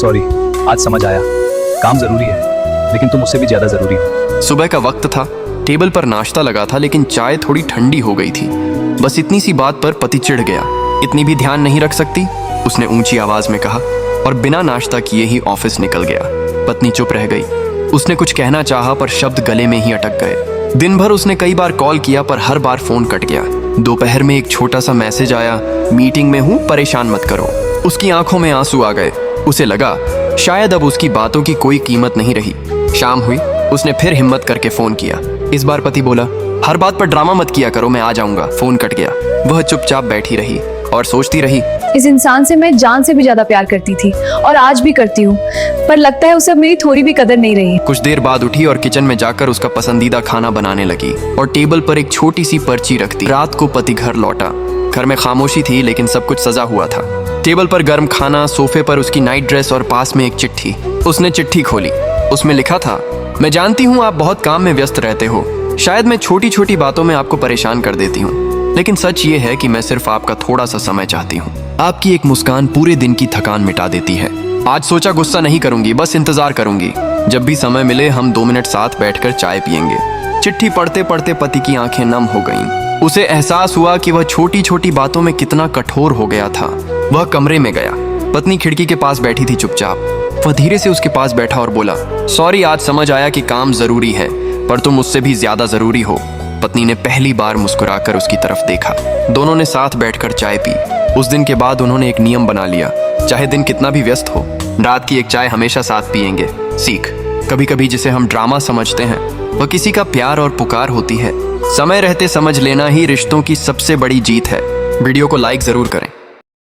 Sorry, आज समझ आया, काम जरूरी है लेकिन तुम उससे भी ज्यादा जरूरी हो। सुबह का वक्त था, टेबल पर नाश्ता लगा था लेकिन चाय थोड़ी ठंडी हो गई थी। बस इतनी सी बात पर पति चिढ़ गया। इतनी भी ध्यान नहीं रख सकती, उसने ऊंची आवाज में कहा और बिना नाश्ता किए ही ऑफिस निकल गया। पत्नी चुप रह गई। उसने कुछ कहना चाहा पर शब्द गले में ही अटक गए। दिन भर उसने कई बार कॉल किया पर हर बार फोन कट गया। दोपहर में एक छोटा सा मैसेज आया, मीटिंग में हूं, परेशान मत करो। उसकी आंखों में आंसू आ गए। उसे लगा शायद अब उसकी बातों की कोई कीमत नहीं रही। शाम हुई, उसने फिर हिम्मत करके फोन किया। इस बार पति बोला, हर बात पर ड्रामा मत किया करो, मैं आ जाऊंगा। फोन कट गया। वह चुपचाप बैठी रही और सोचती रही, इस इंसान से मैं जान से भी ज्यादा प्यार करती थी और आज भी करती हूँ, पर लगता है उसे अब मेरी थोड़ी भी कदर नहीं रही। कुछ देर बाद उठी और किचन में जाकर उसका पसंदीदा खाना बनाने लगी और टेबल पर एक छोटी सी पर्ची रख दी। रात को पति घर लौटा। घर में खामोशी थी लेकिन सब कुछ सजा हुआ था। टेबल पर गर्म खाना, सोफे पर उसकी नाइट ड्रेस और पास में एक चिट्ठी। उसने चिट्ठी खोली। उसमें लिखा था, मैं जानती हूँ आप बहुत काम में व्यस्त रहते हो, शायद मैं छोटी छोटी बातों में आपको परेशान कर देती हूँ, लेकिन सच ये है कि मैं सिर्फ आपका थोड़ा सा समय चाहती हूँ। आपकी एक मुस्कान पूरे दिन की थकान मिटा देती है। आज सोचा गुस्सा नहीं करूंगी, बस इंतजार करूंगी। जब भी समय मिले हम 2 मिनट साथ बैठकर चाय पियेंगे। चिट्ठी पढ़ते पढ़ते पति की आंखें नम हो गईं। उसे एहसास हुआ कि वह छोटी छोटी बातों में कितना कठोर हो गया था। वह कमरे में गया। पत्नी खिड़की के पास बैठी थी चुपचाप। वह धीरे से उसके पास बैठा और बोला, सॉरी, आज समझ आया कि काम जरूरी है पर तुम मुझसे भी ज्यादा जरूरी हो। पत्नी ने पहली बार मुस्कुराकर उसकी तरफ देखा। दोनों ने साथ बैठकर चाय पी। उस दिन के बाद उन्होंने एक नियम बना लिया, चाहे दिन कितना भी व्यस्त हो, रात की एक चाय हमेशा साथ पिएंगे। सीख, कभी कभी जिसे हम ड्रामा समझते हैं वह किसी का प्यार और पुकार होती है। समय रहते समझ लेना ही रिश्तों की सबसे बड़ी जीत है। वीडियो को लाइक जरूर करें।